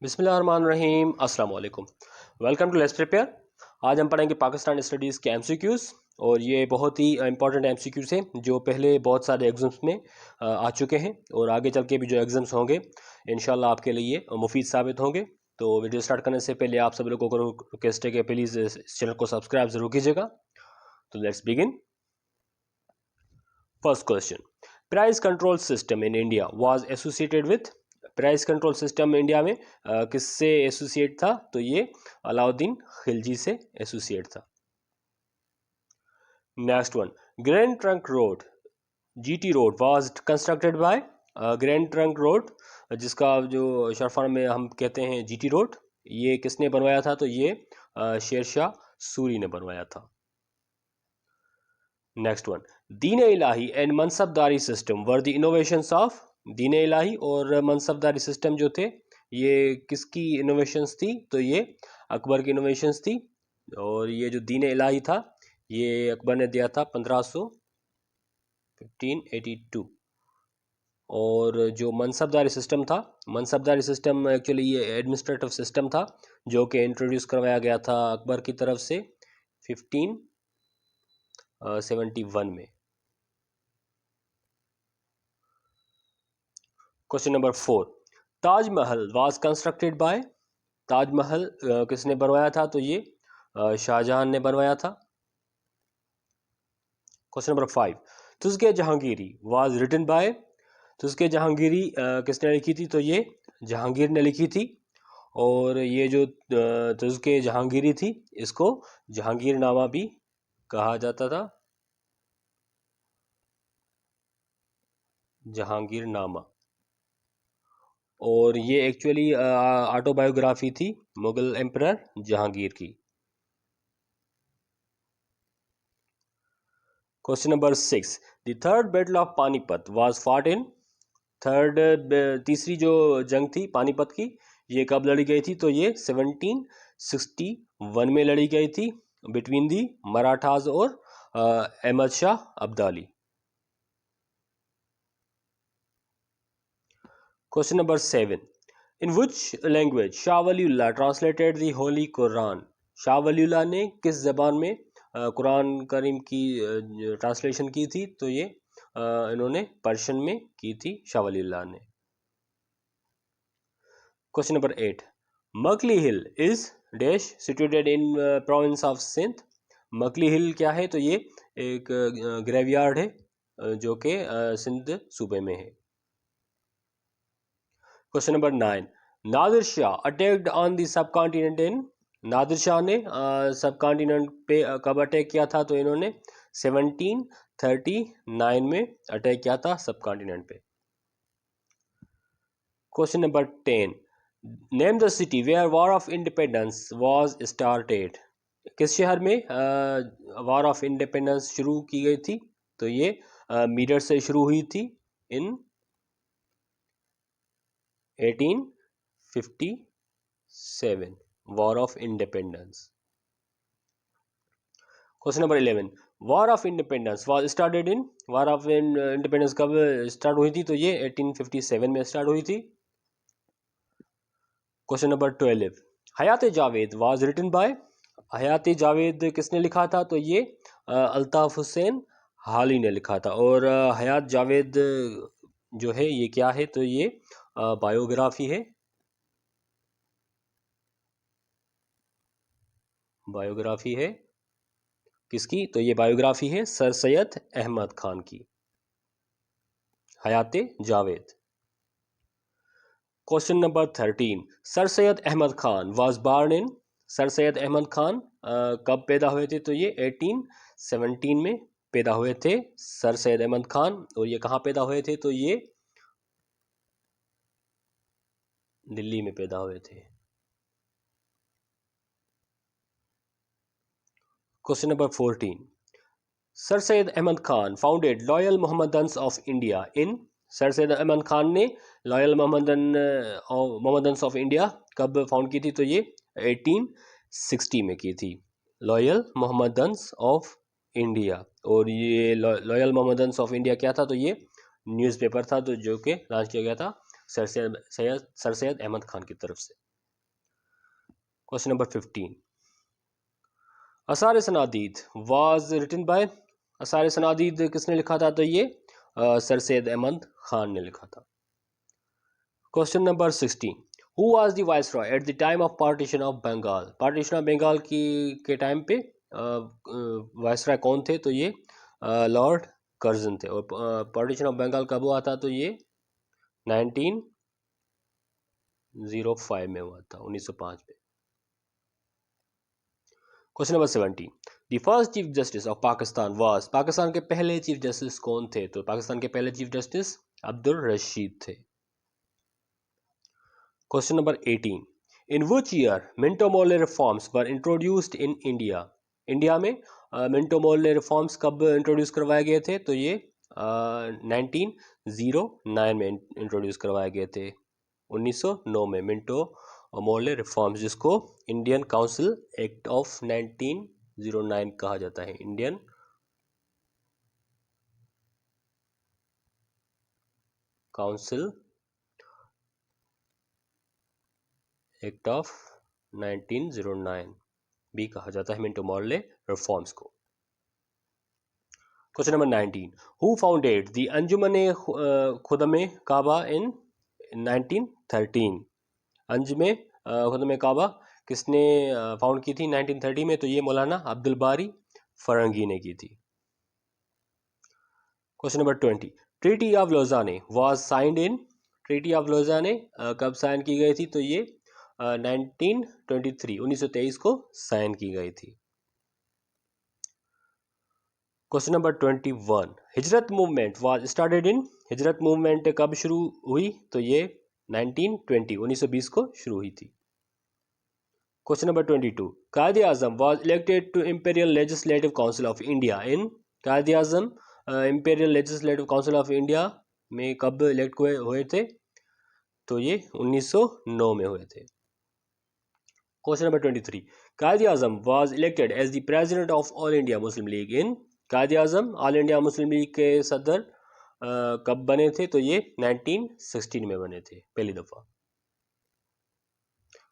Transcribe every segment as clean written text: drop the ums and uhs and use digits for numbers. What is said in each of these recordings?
बिस्मिल्लाहिर्रहमानिर्रहीम, अस्सलाम वालेकुम। Welcome to let's prepare. आज हम पढ़ेंगे पाकिस्तान स्टडीज़ के एमसीक्यूज़ और ये बहुत ही इंपॉर्टेंट एमसीक्यूज़ हैं जो पहले बहुत सारे एग्ज़ाम्स में आ चुके हैं और आगे चल के भी जो एग्ज़ाम्स होंगे इंशाल्लाह आपके लिए मुफीद साबित होंगे। तो वीडियो स्टार्ट करने से पहले आप सब लोगों को रिक्वेस्ट है कि प्लीज़ इस चैनल को सब्सक्राइब ज़रूर कीजिएगा। तो let's begin. First question, price control system in India was associated with. Price control system India में किससे एसोसिएट था? तो ये अलाउद्दीन खिलजी से एसोसिएट था। Next one, grand trunk road GT road was constructed bye. Grand trunk road जिसका जो short form में हम कहते हैं जीटी रोड, ये किसने बनवाया था? तो ये शेरशाह सूरी ने बनवाया था। Next one, Din Ilahi and Mansabdari system were the innovations of. Din Ilahi और मनसबदारी सिस्टम जो थे ये किसकी इनोवेशंस थी? तो ये अकबर की इनोवेशंस थी। और ये जो दीन इलाही था ये अकबर ने दिया था 1582। और जो मनसबदारी सिस्टम था, मनसबदारी सिस्टम एक्चुअली ये एडमिनिस्ट्रेटिव सिस्टम था जो कि इंट्रोड्यूस करवाया गया था अकबर की तरफ से 1571 में। Question number 4, Taj Mahal was constructed by. Taj Mahal किसने बनवाया था? तो ये शाहजहां ने बनवाया था। Question number 5, Tuzuk Jahangiri was written by. Tuzuk Jahangiri किसने लिखी थी? तो ये जहांगीर ने लिखी थी। और ये जो तुज़के जहांगीरी थी इसको जहांगीरनामा भी कहा जाता था। जहांगीरनामा। और ये एक्चुअली ऑटोबायोग्राफी थी मुगल एम्परर जहांगीर की। Question number 6, the third battle of Panipat was fought in. तीसरी जो जंग थी पानीपत की ये कब लड़ी गई थी? तो ये 1761 में लड़ी गई थी बिटवीन दी मराठास और Ahmad Shah Abdali. Question number 7, in which language Shah Waliullah translated the holy Quran. Shah Waliullah ने किस जबान में कुरान करीम की ट्रांसलेशन की थी? तो ये इन्होंने पर्शियन में की थी शाह वलीउल्लाह ने। Question number 8, Makli hill is dash situated in province of Sindh. Makli hill क्या है? तो ये एक ग्रेवयार्ड है जो कि सिंध सूबे में है। Question number 9, Nadir Shah attacked on the subcontinent in. Nadir Shah ने सब कॉन्टिनेंट पे कब अटैक किया था? तो इन्होंने 1739 में अटैक किया था सब कॉन्टिनेंट पे। Question number 10, name the city where war of independence was started. किस शहर में वॉर ऑफ इंडिपेंडेंस शुरू की गई थी? तो ये मीरठ से शुरू हुई थी in 1857, war of independence. Question number 11, war of independence was started in. War of independence कब स्टार्ट हुई थी? तो ये 1857 में स्टार्ट हुई थी। Question number 12, Hayat Javed was written by. Hayat Javed किसने लिखा था? तो ये अल्ताफ हुसैन हाली ने लिखा था। और हयात जावेद जो है ये क्या है? तो ये बायोग्राफी है। बायोग्राफी है किसकी? तो ये बायोग्राफी है सर सैयद अहमद खान की, Hayat Javed. Question number 13, sir Syed Ahmad Khan was born in. Sir Syed Ahmad Khan कब पैदा हुए थे? तो ये 1817 में पैदा हुए थे सर सैयद अहमद खान। और ये कहाँ पैदा हुए थे? तो ये दिल्ली में पैदा हुए थे। Question number 14, sir Syed Ahmad Khan founded loyal Mohammedans of India in. Sir Syed Ahmad Khan ने लॉयल मोहम्मदन्स ऑफ इंडिया कब फाउंड की थी? तो ये 1860 में की थी, लॉयल मोहम्मदन्स ऑफ इंडिया। और ये लॉयल मोहम्मदन्स ऑफ इंडिया क्या था? तो ये न्यूज़पेपर था तो जो कि लॉन्च किया गया था सर सैयद अहमद खान की तरफ से। क्वेश्चन नंबर 15, असार सनादीद वाज रिटन बाय, असार सनादीद किसने लिखा था? तो ये सर सैयद अहमद खान ने लिखा था। Question number 16, who was the viceroy at the time of partition of Bengal? Partition of Bengal की के टाइम पे वाइसरॉय कौन थे? तो ये लॉर्ड कर्जन थे। और पार्टीशन ऑफ बंगाल कब हुआ था? तो ये 1905 में हुआ था, 1905 में। Question number 17, the first chief justice of Pakistan was, Pakistan के पहले चीफ जस्टिस कौन थे? तो पाकिस्तान के पहले चीफ जस्टिस अब्दुल रशीद थे। Question number 18, in which year Minto Morley reforms were introduced in India? India में मिंटो मोर्ले रिफॉर्म्स कब इंट्रोड्यूस करवाए गए थे? तो ये 1909 में इंट्रोड्यूस करवाए गए थे, 1909 में मिंटो मोर्ले रिफॉर्म्स, जिसको इंडियन काउंसिल एक्ट ऑफ 1909 कहा जाता है, इंडियन काउंसिल एक्ट ऑफ 1909 भी कहा जाता है मिंटो मोर्ले रिफॉर्म्स को। Question number 19, who founded the Anjuman Khuddam Kaaba in 1913? Anjum Khuddam Kaaba किसने फाउंड की थी 1930 में? तो ये मौलाना अब्दुल बारी फरंगी ने की थी। Question number 20, treaty of Lausanne was signed in, treaty of Lausanne कब साइन की गई थी? तो ये 1923, 1923 को साइन की गई थी। क्वेश्चन नंबर 21, हिजरत मूवमेंट वाज स्टार्टेड इन, हिजरत मूवमेंट कब शुरू हुई? तो ये 1920, 1920 को शुरू हुई थी। Question number 22, Quaid e Azam was elected to imperial legislative council of India in, Quaid e Azam imperial legislative council of India में कब इलेक्ट हुए थे? तो ये 1909 में हुए थे। Question number 23, Quaid e Azam was elected as the president of all India Muslim league in, Quaid e Azam all India Muslim league के सदर कब बने थे? तो ये 1916 में बने थे पहली दफा।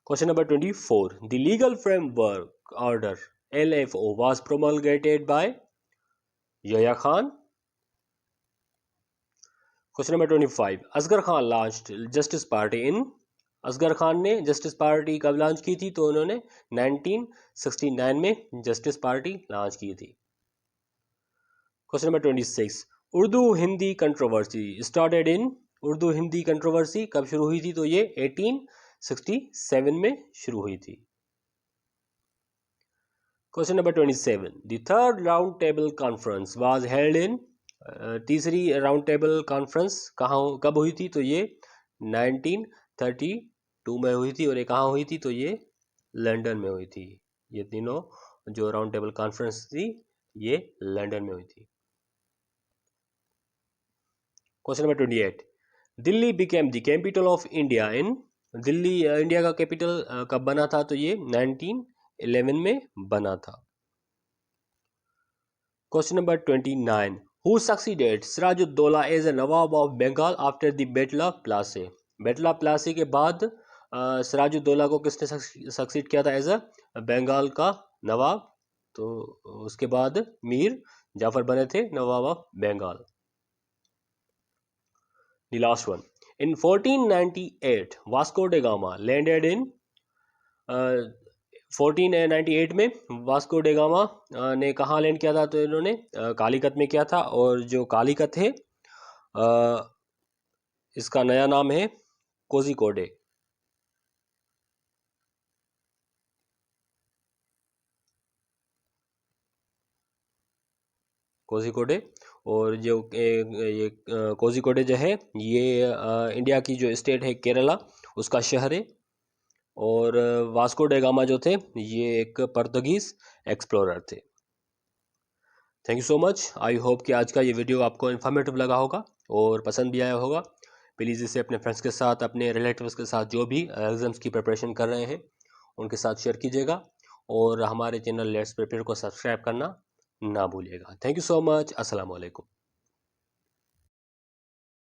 Question number 24, the legal framework order LFO was promulgated by Yahya Khan. Question number 25, Asghar Khan launched justice party in, Asghar Khan ने जस्टिस पार्टी कब लॉन्च की थी? तो उन्होंने 1969 में जस्टिस पार्टी लॉन्च की थी। Question number 26, Urdu Hindi controversy started in, Urdu Hindi controversy कब शुरू हुई थी? तो ये 1867 में शुरू हुई थी। Question number 27, the third round table conference was held in, तीसरी राउंड टेबल कॉन्फ्रेंस कब हुई थी? तो ये 1932 में हुई थी। और ये कहाँ हुई थी? तो ये लंदन में हुई थी। ये तीनों जो राउंड टेबल कॉन्फ्रेंस थी ये लंदन में हुई थी। Question number 28, Delhi became the capital of India in, Delhi India का कैपिटल कब बना था? तो ये 1911 में बना था। Question number 29, who succeeded Sirajuddaula as a nawab of Bengal after the battle of Plassey, battle of Plassey के बाद सिराजुद्दौला को किसने सक्सीड किया था एज अ बंगाल का नवाब? तो उसके बाद मीर जाफर बने थे nawab of Bengal. The last one. In 1498, Vasco da Gama landed in 1498 में वास्को डे गामा ने कहाँ लैंड किया था? तो इन्होंने कालीकत में किया था। और जो कालीकत है इसका नया नाम है कोझिकोडे। कोझिकोडे। और जो ये कोझिकोडे जो है ये इंडिया की जो स्टेट है केरला उसका शहर है। और वास्को डे गामा जो थे ये एक पुर्तगीज एक्सप्लोरर थे। Thank you so much. I hope कि आज का ये वीडियो आपको इन्फॉर्मेटिव लगा होगा और पसंद भी आया होगा। प्लीज़ इसे अपने फ्रेंड्स के साथ, अपने रिलेटिव्स के साथ जो भी एग्ज़ाम्स की प्रिपरेशन कर रहे हैं उनके साथ शेयर कीजिएगा। और हमारे चैनल लेट्स प्रिपेयर को सब्सक्राइब करना ना भूलिएगा। Thank you so much. अस्सलाम वालेकुम।